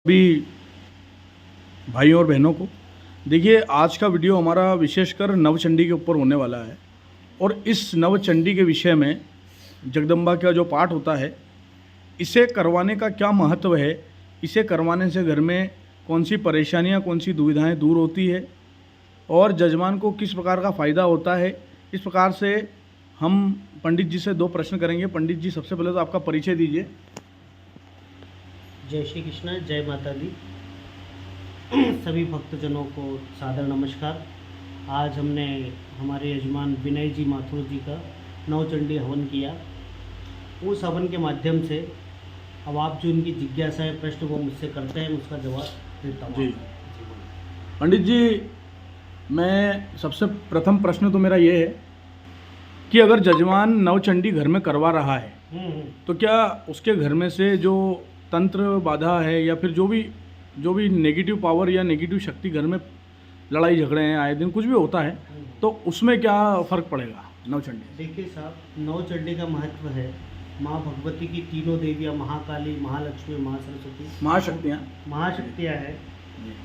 भी भाइयों और बहनों को देखिए, आज का वीडियो हमारा विशेषकर नवचंडी के ऊपर होने वाला है। और इस नवचंडी के विषय में जगदम्बा का जो पाठ होता है, इसे करवाने का क्या महत्व है, इसे करवाने से घर में कौन सी परेशानियां, कौन सी दुविधाएं दूर होती है और जजमान को किस प्रकार का फ़ायदा होता है, इस प्रकार से हम पंडित जी से दो प्रश्न करेंगे। पंडित जी, सबसे पहले तो आपका परिचय दीजिए। जय श्री कृष्ण, जय माता दी। सभी भक्तजनों को सादर नमस्कार। आज हमने हमारे यजमान विनय जी माथुर जी का नवचंडी हवन किया। उस हवन के माध्यम से अब आप जो इनकी जिज्ञासा है, प्रश्न वो मुझसे करते हैं, उसका जवाब देता हूँ। जी पंडित जी, मैं सबसे प्रथम प्रश्न तो मेरा ये है कि अगर जजमान नवचंडी घर में करवा रहा है तो क्या उसके घर में से जो तंत्र बाधा है या फिर जो भी नेगेटिव पावर या नेगेटिव शक्ति घर में, लड़ाई झगड़े हैं, आए दिन कुछ भी होता है, तो उसमें क्या फ़र्क पड़ेगा नवचंडी? देखिए साहब, नवचंडी का महत्व है माँ भगवती की तीनों देवियाँ, महाकाली, महालक्ष्मी, महासरस्वती, महाशक्तियाँ हैं।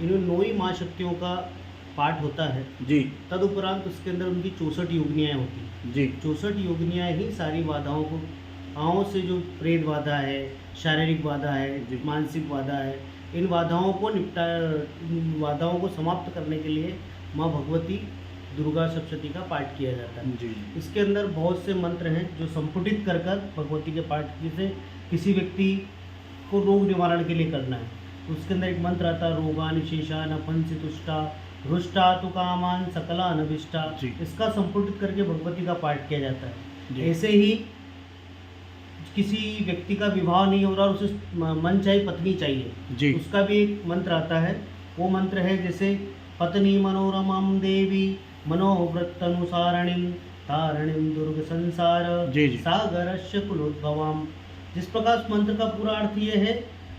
इन्होंने 9 ही महाशक्तियों का पाठ होता है जी। तदुपरांत उसके अंदर उनकी 64 योगिनियाँ होती हैं जी। 64 योगिनियाँ ही सारी बाधाओं को, आओं से जो प्रेत बाधा है, शारीरिक बाधा है, मानसिक बाधा है, इन बाधाओं को समाप्त करने के लिए माँ भगवती दुर्गा सप्तशती का पाठ किया जाता है। जी। इसके अंदर बहुत से मंत्र हैं जो संपुटित कर भगवती के पाठ से किसी व्यक्ति को रोग निवारण के लिए करना है। तो उसके अंदर एक मंत्र आता है, रोगान शेषा न पंसी तुष्टा रुष्टा तु कामान सकला अनभिष्टा। इसका संपुटित करके भगवती का पाठ किया जाता है। ऐसे ही किसी व्यक्ति का विवाह नहीं हो रहा और उसे मन चाहे पत्नी चाहिए, उसका भी एक मंत्र आता है। वो मंत्र है जैसे पत्नी मनोरमां देवी मनोवृत्तनुसारणीं तारणीं दुर्ग संसार सागरस्य कुलोद्भवाम। जिस प्रकार इस मंत्र का पूरा अर्थ ये है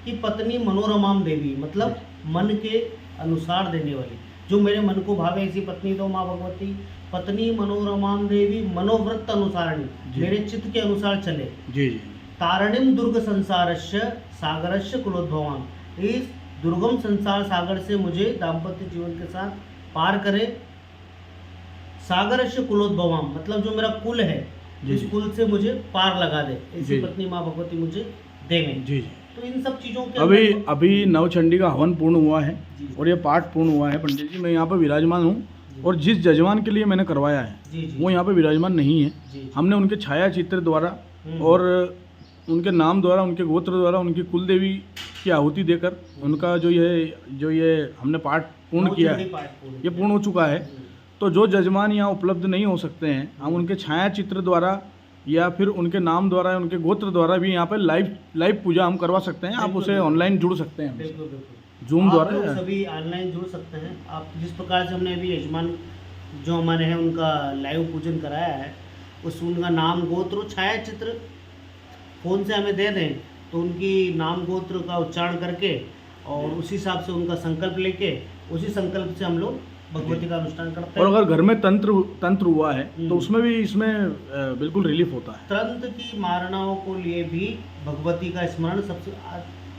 कि पत्नी मनोरमां देवी मतलब मन के अनुसार देने वाली, जो मेरे मन को भावे ऐसी पत्नी तो माँ भगवती। पत्नी मनोरमां देवी मनोवृत्त अनुसारणी, मेरे चित्त के अनुसार चले। जी। तारणिम दुर्ग संसारस्य सागरस्य कुलोद्भवाम, इस दुर्गम संसार सागर से मुझे दाम्पत्य जीवन के साथ पार करे। सागरस्य कुलोद्भवाम मतलब जो मेरा कुल है, इस कुल से मुझे पार लगा दे, ऐसी पत्नी माँ भगवती मुझे देवे। जी। तो इन सब चीज़ों के अभी नवचंडी का हवन पूर्ण हुआ है और ये पाठ पूर्ण हुआ है। पंडित जी, मैं यहाँ पर विराजमान हूँ और जिस जजमान के लिए मैंने करवाया है वो यहाँ पे विराजमान नहीं है। हमने उनके छाया चित्र द्वारा और उनके नाम द्वारा, उनके गोत्र द्वारा, उनकी कुल देवी की आहुति देकर उनका जो ये हमने पाठ पूर्ण किया है, ये पूर्ण हो चुका है। तो जो जजमान यहाँ उपलब्ध नहीं हो सकते हैं, हम उनके छाया चित्र द्वारा या फिर उनके नाम द्वारा, उनके गोत्र द्वारा भी यहाँ पर लाइव पूजा हम करवा सकते हैं। आप उसे ऑनलाइन जुड़ सकते हैं, जूम द्वारा सभी ऑनलाइन जुड़ सकते हैं। आप जिस प्रकार से हमने अभी यजमान जो हमारे हैं उनका लाइव पूजन कराया है, उस उनका नाम गोत्र छाया चित्र फ़ोन से हमें दे दें तो उनकी नाम गोत्र का उच्चारण करके और उसी हिसाब से उनका संकल्प लेके उसी संकल्प से हम लोग भगवती का अनुष्ठान करते हैं। और अगर घर में तंत्र हुआ है तो उसमें भी इसमें बिल्कुल रिलीफ होता है। तंत्र की मारणाओं को लिए भी भगवती का स्मरण सबसे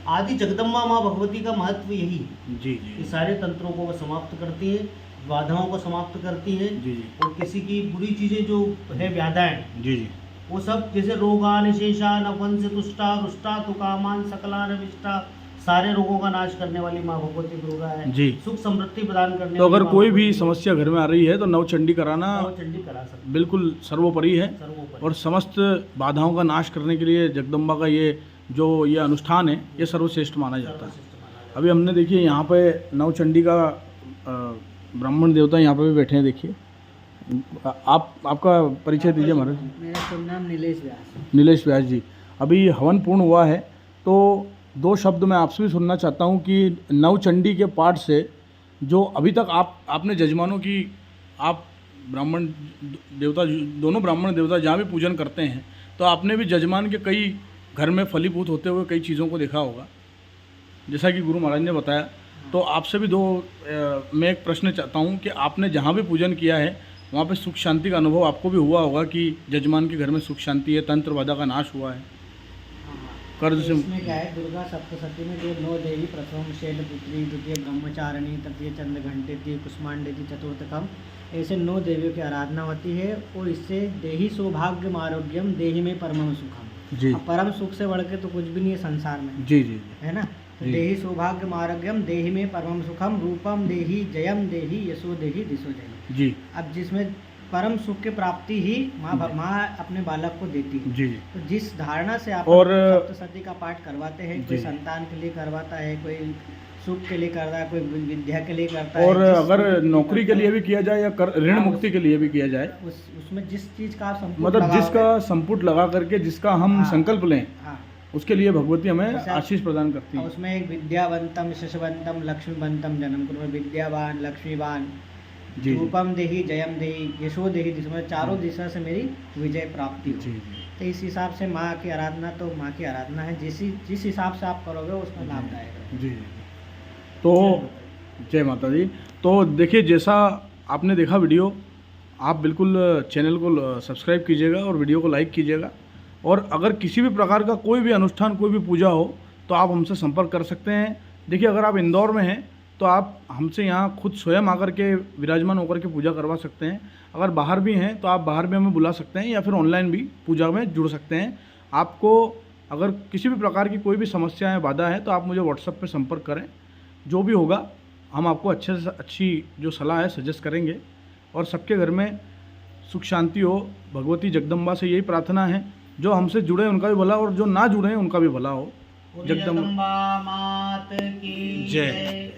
आदि जगदम्बा माँ भगवती का महत्व यही। जी। ये सारे तंत्रों को वो समाप्त करती हैं, बाधाओं को समाप्त करती हैं। जी। और किसी की बुरी चीज़ें जो है, व्याधाएं, जी, वो सब जैसे रोगान शेषा नवंस तुष्टा रुष्टा तु कामान सकला नविष्टा, सारे रोगों का नाश करने वाली माँ भगवती दुर्गा है। जी। सुख समृद्धि प्रदान करने। तो अगर कोई भी समस्या घर में आ रही है तो नवचंडी करा सकते, बिल्कुल सर्वोपरि है। और समस्त बाधाओं का नाश करने के लिए जगदम्बा का ये अनुष्ठान है, ये सर्वश्रेष्ठ माना जाता है। अभी हमने देखिए यहाँ पे नवचंडी का ब्राह्मण देवता यहाँ पे भी बैठे हैं। देखिए, आपका परिचय दीजिए महाराज। मेरा शुभ नाम नीलेश व्यास जी। अभी हवन पूर्ण हुआ है तो 2 शब्द मैं आपसे भी सुनना चाहता हूँ कि नवचंडी के पाठ से जो अभी तक आपने जजमानों की, आप ब्राह्मण देवता, दोनों ब्राह्मण देवता जहाँ भी पूजन करते हैं, तो आपने भी जजमान के कई घर में फलीभूत होते हुए कई चीज़ों को देखा होगा, जैसा कि गुरु महाराज ने बताया। तो आपसे भी मैं एक प्रश्न चाहता हूँ कि आपने जहाँ भी पूजन किया है वहाँ पे सुख शांति का अनुभव आपको भी हुआ होगा कि जजमान के घर में सुख शांति है, तंत्र बाधा का नाश हुआ है। कर्ज से इसमें क्या है, दुर्गा सप्तशती में जो 9 देवी, प्रथम शैलपुत्री, द्वितीय ब्रह्मचारिणी, तृतीय चंद्रघंटे, तृतीय कुष्मांडेति, चतुर्थकम, ऐसे 9 देवियों की आराधना होती है। और इससे देही सौभाग्यम आरोग्यम देही में परमम सुखम। जी अब परम सुख से बढ़ के तो कुछ भी नहीं है संसार में, जी जी है ना। तो जी। देही सौभाग्यम आरोग्यम देही में परमम सुखम, रूपम देही, जयम देही, यशो देही, दिशो देही। जी अब जिसमें परम सुख की प्राप्ति ही माँ अपने बालक को देती है। जी। तो जिस धारणा से आप और सप्तशती का पाठ करवाते हैं, कोई जी। संतान के लिए करवाता है, कोई सुख के लिए करता है, कोई विद्या के लिए करता है, और जिस अगर चीज़ के नौकरी के करता लिए भी किया जाए या ऋण हाँ, मुक्ति के लिए भी किया जाए, है, उसमें जिस चीज़ का आप संपुट मतलब लगाओगे, जिसका संपुट लगा करके जिसका हम हाँ। संकल्प लें, हाँ, उसके लिए भगवती हमें जैसे आशीष प्रदान करती और है। उसमें एक विद्यावंतम, शशवंतम, लक्ष्मीवंतम जन्म कुरु, विद्यावान, लक्ष्मीवान, जी रूपम देही, जयम देही, यशो देही, जिसमें चारों दिशा से मेरी विजय प्राप्ति हो। जी तो इस हिसाब से माँ की आराधना तो माँ की आराधना है, जिस हिसाब से आप करोगे उसमें लाभदायक है। जी। तो जय माता दी। तो देखिए, जैसा आपने देखा वीडियो, आप बिल्कुल चैनल को सब्सक्राइब कीजिएगा और वीडियो को लाइक कीजिएगा। और अगर किसी भी प्रकार का कोई भी अनुष्ठान, कोई भी पूजा हो तो आप हमसे संपर्क कर सकते हैं। देखिए, अगर आप इंदौर में हैं तो आप हमसे यहाँ खुद स्वयं आकर के विराजमान होकर के पूजा करवा सकते हैं। अगर बाहर भी हैं तो आप बाहर भी हमें बुला सकते हैं या फिर ऑनलाइन भी पूजा में जुड़ सकते हैं। आपको अगर किसी भी प्रकार की कोई भी समस्या है, बाधा है, तो आप मुझे व्हाट्सएप पे संपर्क करें। जो भी होगा हम आपको अच्छे से अच्छी जो सलाह है सजेस्ट करेंगे। और सबके घर में सुख शांति हो, भगवती जगदम्बा से यही प्रार्थना है। जो हमसे जुड़े उनका भी भला और जो ना जुड़े उनका भी भला हो। जगदम्बा मात की जय। जय।